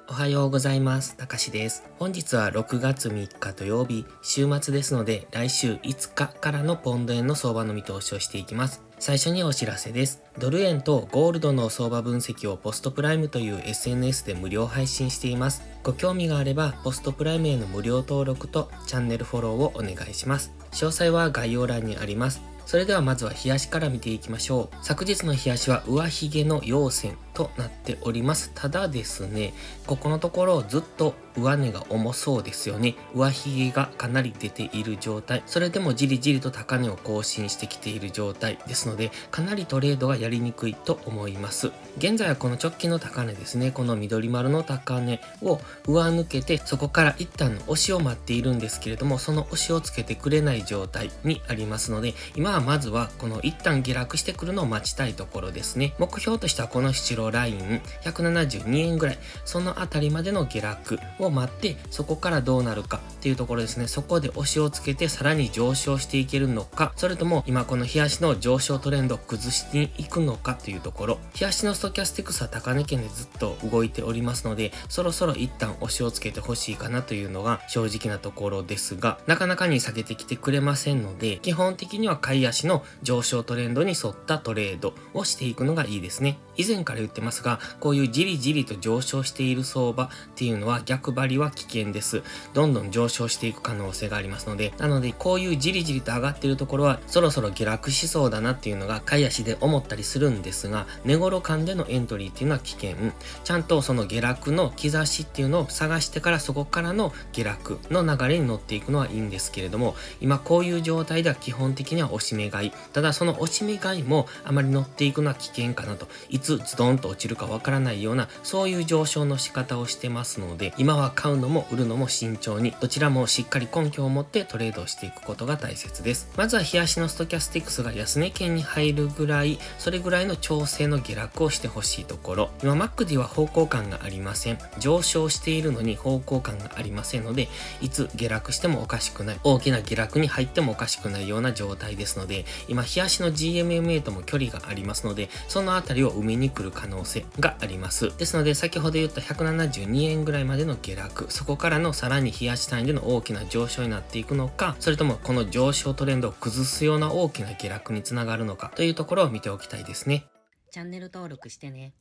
おはようございます。たかしです。本日は6月3日土曜日、週末ですので、来週5日からのポンド円の相場の見通しをしていきます。最初にお知らせです。ドル円とゴールドの相場分析をポストプライムという SNS で無料配信しています。ご興味があれば、ポストプライムへの無料登録とチャンネルフォローをお願いします。詳細は概要欄にあります。それではまずは冷やしから見ていきましょう。昨日の冷やしは上髭の陽線となっております。ただですね、ここのところずっと上値が重そうですよね。上髭がかなり出ている状態。それでもじりじりと高値を更新してきている状態ですので、かなりトレードがやりにくいと思います。現在はこの直近の高値ですね。この緑丸の高値を上抜けて、そこから一旦の押しを待っているんですけれども、その押しをつけてくれない状態にありますので、今はまずはこの一旦下落してくるのを待ちたいところですね。目標としてはこの白ライン172円ぐらい、そのあたりまでの下落を待って、そこからどうなるかっていうところですね。そこで押しをつけてさらに上昇していけるのか、それとも今この日足の上昇トレンドを崩していくのかというところ。日足のストキャスティクスは高値圏でずっと動いておりますので、そろそろ一旦押しをつけてほしいかなというのが正直なところですが、なかなかに下げてきてくれませんので、基本的には買い足の上昇トレンドに沿ったトレードをしていくのがいいですね。以前から言ってますが、こういうじりじりと上昇している相場っていうのは逆張りは危険です。どんどん上昇していく可能性がありますので、なのでこういうじりじりと上がっているところはそろそろ下落しそうだなっていうのが買い足で思ったりするんですが、値頃間でのエントリーっていうのは危険。ちゃんとその下落の兆しっていうのを探してからそこからの下落の流れに乗っていくのはいいんですけれども、今こういう状態では基本的には押し目買い。ただその押し目買いもあまり乗っていくのは危険かなと。いつズドンと落ちるかわからないようなそういう上昇の仕方をしてますので、今は買うのも売るのも慎重に、どちらもしっかり根拠を持ってトレードをしていくことが大切です。まずは日足のストキャスティクスが安値圏に入るぐらい、それぐらいの調整の下落をしてほしいところ。今 MACD は方向感がありません。上昇しているのに方向感がありませんので、いつ下落してもおかしくない、大きな下落に入ってもおかしくないような状態ですので、今日足の GMMA とも距離がありますので、そのあたりを埋めに来る可能性があります。ですので先ほど言った172円ぐらいまでの下落、そこからのさらに日足単位での大きな上昇になっていくのか、それともこの上昇トレンドを崩すような大きな下落につながるのかというところを見ておきたいですね。チャンネル登録してね。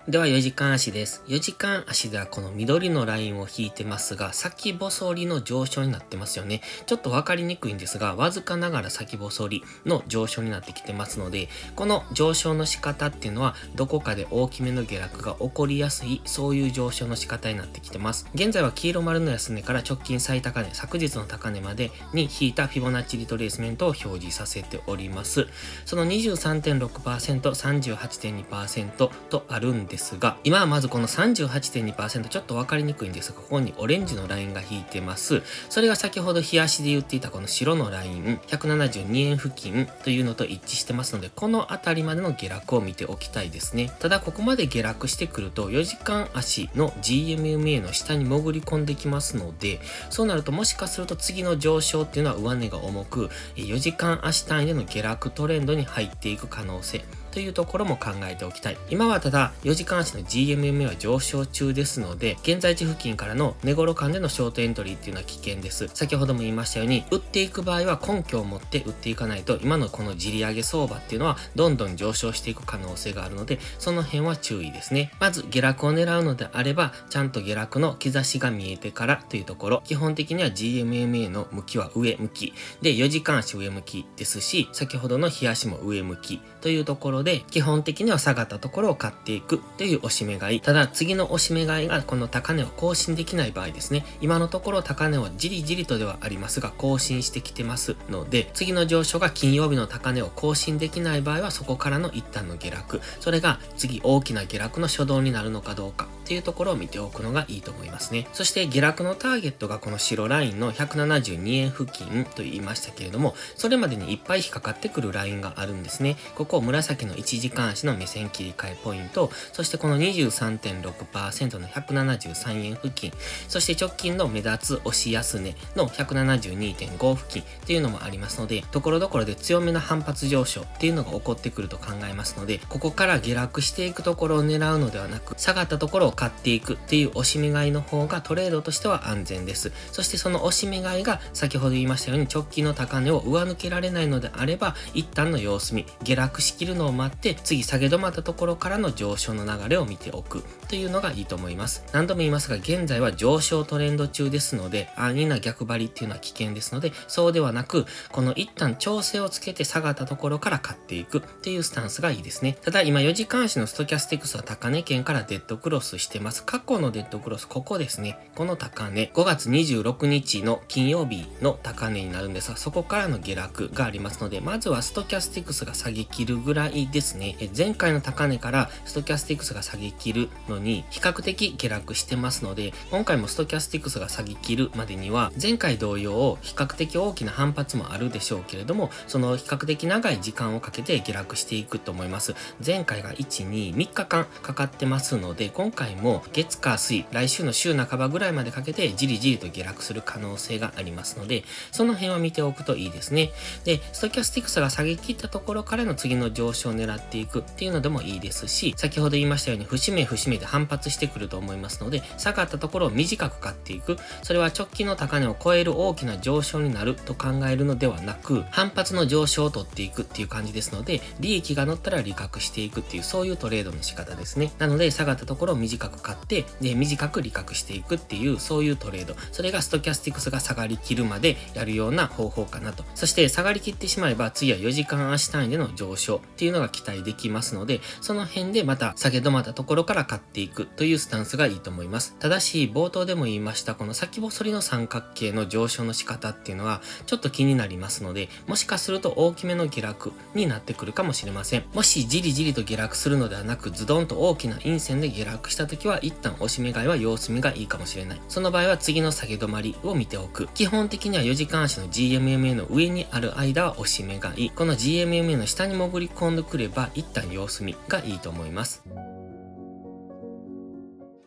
では4時間足です。4時間足ではこの緑のラインを引いてますが、先細りの上昇になってますよね。ちょっとわかりにくいんですが、わずかながら先細りの上昇になってきてますので、この上昇の仕方っていうのはどこかで大きめの下落が起こりやすい、そういう上昇の仕方になってきてます。現在は黄色丸の安値から直近最高値、昨日の高値までに引いたフィボナッチリトレースメントを表示させております。その 23.6%、38.2% とあるんですが、今はまずこの 38.2% ちょっと分かりにくいんですが、ここにオレンジのラインが引いてます。それが先ほど日足で言っていたこの白のライン172円付近というのと一致してますので、このあたりまでの下落を見ておきたいですね。ただここまで下落してくると4時間足の GMMA の下に潜り込んできますので、そうなるともしかすると次の上昇っていうのは上値が重く、4時間足単位での下落トレンドに入っていく可能性というところも考えておきたい。今はただ4時間足の GMMA は上昇中ですので、現在地付近からの値頃間でのショートエントリーっていうのは危険です。先ほども言いましたように、売っていく場合は根拠を持って売っていかないと、今のこのじり上げ相場っていうのはどんどん上昇していく可能性があるので、その辺は注意ですね。まず下落を狙うのであれば、ちゃんと下落の兆しが見えてからというところ、基本的には GMMA の向きは上向きで、4時間足上向きですし、先ほどの日足も上向きというところで、基本的には下がったところを買っていくという押し目買い。ただ次の押し目買いがこの高値を更新できない場合ですね。今のところ高値をじりじりとではありますが更新してきてますので、次の上昇が金曜日の高値を更新できない場合はそこからの一旦の下落、それが次大きな下落の初動になるのかどうかっていうところを見ておくのがいいと思いますね。そして下落のターゲットがこの白ラインの172円付近と言いましたけれども、それまでにいっぱい引っかかってくるラインがあるんですね。ここ紫の1時間足の目線切り替えポイント、そしてこの 23.6% の173円付近、そして直近の目立つ押し安値の 172.5 付近っていうのもありますので、ところどころで強めな反発上昇っていうのが起こってくると考えますので、ここから下落していくところを狙うのではなく、下がったところを買っていくっていう押し目買いの方がトレードとしては安全です。そしてその押し目買いが先ほど言いましたように直近の高値を上抜けられないのであれば、一旦の様子見、下落しきるのを待って、次下げ止まったところからの上昇の流れを見ておくというのがいいと思います。何度も言いますが、現在は上昇トレンド中ですので、安易な逆張りっていうのは危険ですので、そうではなく、この一旦調整をつけて下がったところから買っていくっていうスタンスがいいですね。ただ今4時間足のストキャスティクスは高値圏からデッドクロスしてます。過去のデッドクロス、ここですね。この高値、5月26日の金曜日の高値になるんですが、そこからの下落がありますので、まずはストキャスティクスが下げ切るぐらいですね。前回の高値からストキャスティクスが下げ切るのに比較的下落してますので、今回もストキャスティクスが下げ切るまでには、前回同様比較的大きな反発もあるでしょうけれども、その比較的長い時間をかけて下落していくと思います。前回が1、2、3日間かかってますので、今回も月火水、来週の週半ばぐらいまでかけてじりじりと下落する可能性がありますので、その辺は見ておくといいですね。で、ストキャスティクスが下げ切ったところからの次の上昇を狙っていくっていうのでもいいですし、先ほど言いましたように節目節目で反発してくると思いますので、下がったところを短く買っていく。それは直近の高値を超える大きな上昇になると考えるのではなく、反発の上昇を取っていくっていう感じですので、利益が乗ったら利確していくっていう、そういうトレードの仕方ですね。なので、下がったところを短く買って、で、短く利確していくっていう、そういうトレード。それがストキャスティクスが下がりきるまでやるような方法かなと。そして、下がりきってしまえば、次は4時間足単位での上昇っていうのが期待できますので、その辺でまた下げ止まったところから買っていくというスタンスがいいと思います。ただし、冒頭でも言いました、この先細りの三角形の上昇の仕方っていうのは、ちょっと気になりますので、もしかすると大きめの下落になってくるかもしれません。もしじりじりと下落するのではなく、ズドンと大きな陰線で下落した時は、一旦押し目買いは様子見がいいかもしれない。その場合は次の下げ止まりを見ておく。基本的には4時間足の GMMA の上にある間は押し目買い。この GMMA の下に潜り込んでくれば、一旦様子見がいいと思います。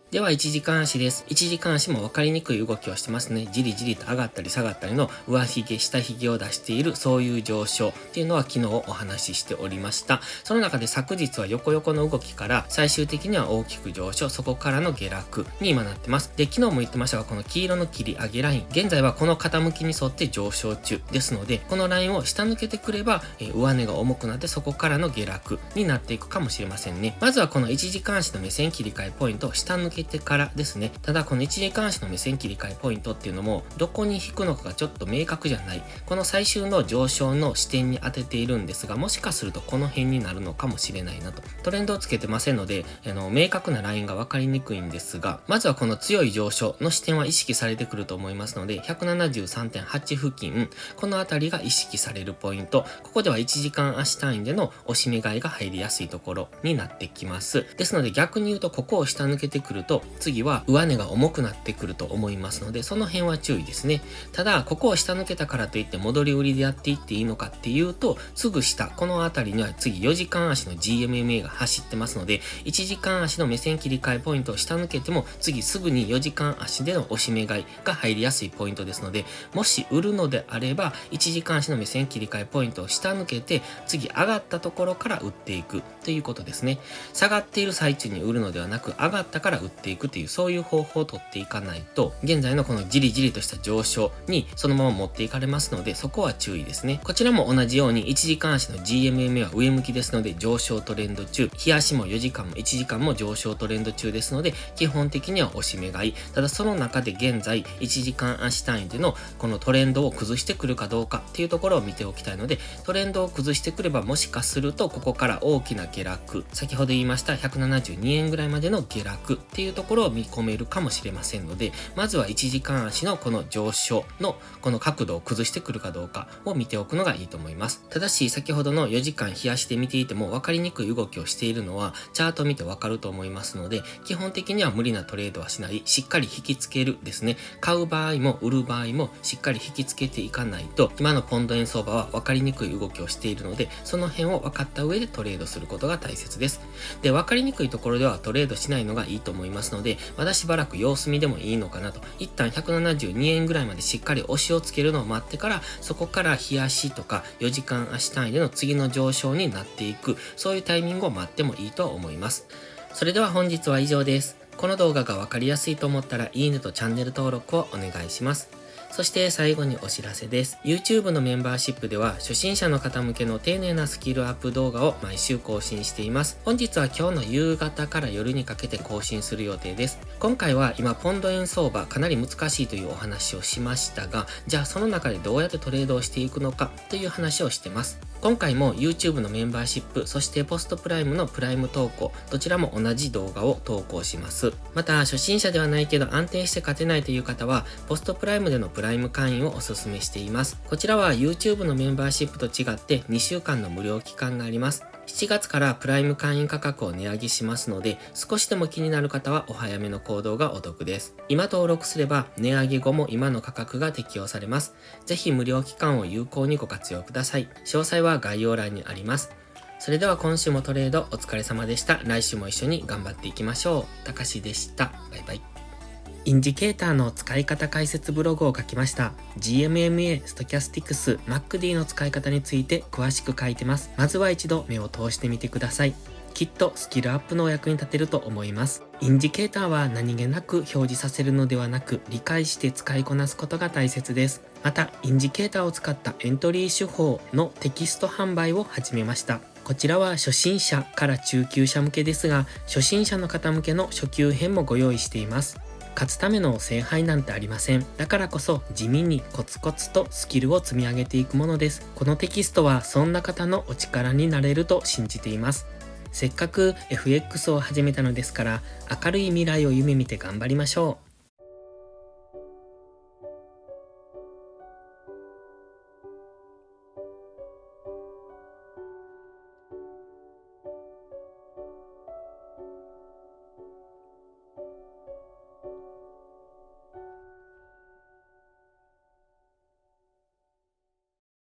では、1時間足です。1時間足も分かりにくい動きをしてますね。じりじりと上がったり下がったりの上髭、下髭を出している、そういう上昇っていうのは昨日お話ししておりました。その中で昨日は横横の動きから最終的には大きく上昇、そこからの下落に今なってます。で、昨日も言ってましたが、この黄色の切り上げライン、現在はこの傾きに沿って上昇中ですので、このラインを下抜けてくれば、上値が重くなってそこからの下落になっていくかもしれませんね。まずはこの1時間足の目線切り替えポイントを下抜けてからですね。ただこの1時間足の目線切り替えポイントっていうのもどこに引くのかがちょっと明確じゃない。この最終の上昇の視点に当てているんですが、もしかするとこの辺になるのかもしれないなと。トレンドをつけてませんので、明確なラインが分かりにくいんですが、まずはこの強い上昇の視点は意識されてくると思いますので、173.8 付近、このあたりが意識されるポイント。ここでは1時間足単位での押し目買いが入りやすいところになってきます。ですので逆に言うと、ここを下抜けてくると、次は上値が重くなってくると思いますので、その辺は注意ですね。ただ、ここを下抜けたからといって戻り売りでやっていっていいのかっていうと、すぐ下、このあたりには次4時間足の GMMA が走ってますので、1時間足の目線切り替えポイントを下抜けても、次すぐに4時間足での押し目買いが入りやすいポイントですので、もし売るのであれば、1時間足の目線切り替えポイントを下抜けて、次上がったところから売っていくということですね。下がっている最中に売るのではなく、上がったから売っていくという、そういう方法を取っていかないと、現在のこのじりじりとした上昇にそのまま持っていかれますので、そこは注意ですね。こちらも同じように1時間足の GMMA は上向きですので上昇トレンド中、日足も4時間も1時間も上昇トレンド中ですので、基本的には押し目買い。ただその中で現在1時間足単位でのこのトレンドを崩してくるかどうかっていうところを見ておきたいので、トレンドを崩してくればもしかするとここから大きな下落、先ほど言いました172円ぐらいまでの下落っていうところを見込めるかもしれませんので、まずは1時間足のこの上昇のこの角度を崩してくるかどうかを見ておくのがいいと思います。ただし先ほどの4時間日足で見ていても分かりにくい動きをしているのはチャートを見て分かると思いますので、基本的には無理なトレードはしない、しっかり引きつけるですね。買う場合も売る場合もしっかり引きつけていかないと、今のポンド円相場は分かりにくい動きをしているので、その辺を分かった上でトレードすることが大切です。で、分かりにくいところではトレードしないのがいいと思いますので、まだしばらく様子見でもいいのかなと。一旦172円ぐらいまでしっかり押しをつけるのを待ってから、そこから日足とか4時間足単位での次の上昇になっていく、そういうタイミングを待ってもいいと思います。それでは本日は以上です。この動画がわかりやすいと思ったらいいねとチャンネル登録をお願いします。そして最後にお知らせです。YouTube のメンバーシップでは初心者の方向けの丁寧なスキルアップ動画を毎週更新しています。本日は今日の夕方から夜にかけて更新する予定です。今回は今ポンド円相場かなり難しいというお話をしましたが、じゃあその中でどうやってトレードをしていくのかという話をしてます。今回も YouTube のメンバーシップ、そしてポストプライムのプライム投稿、どちらも同じ動画を投稿します。また、初心者ではないけど安定して勝てないという方は、ポストプライムでのプライム会員をお勧めしています。こちらは YouTube のメンバーシップと違って2週間の無料期間があります。7月からプライム会員価格を値上げしますので、少しでも気になる方はお早めの行動がお得です。今登録すれば値上げ後も今の価格が適用されます。ぜひ無料期間を有効にご活用ください。詳細は概要欄にあります。それでは今週もトレードお疲れ様でした。来週も一緒に頑張っていきましょう。たかしでした。バイバイ。インジケーターの使い方解説ブログを書きました。GMMA、ストキャスティクス、MACD の使い方について詳しく書いてます。まずは一度目を通してみてください。きっとスキルアップのお役に立てると思います。インジケーターは何気なく表示させるのではなく、理解して使いこなすことが大切です。また、インジケーターを使ったエントリー手法のテキスト販売を始めました。こちらは初心者から中級者向けですが、初心者の方向けの初級編もご用意しています。勝つための聖杯なんてありません。だからこそ地味にコツコツとスキルを積み上げていくものです。このテキストはそんな方のお力になれると信じています。せっかく FX を始めたのですから、明るい未来を夢見て頑張りましょう。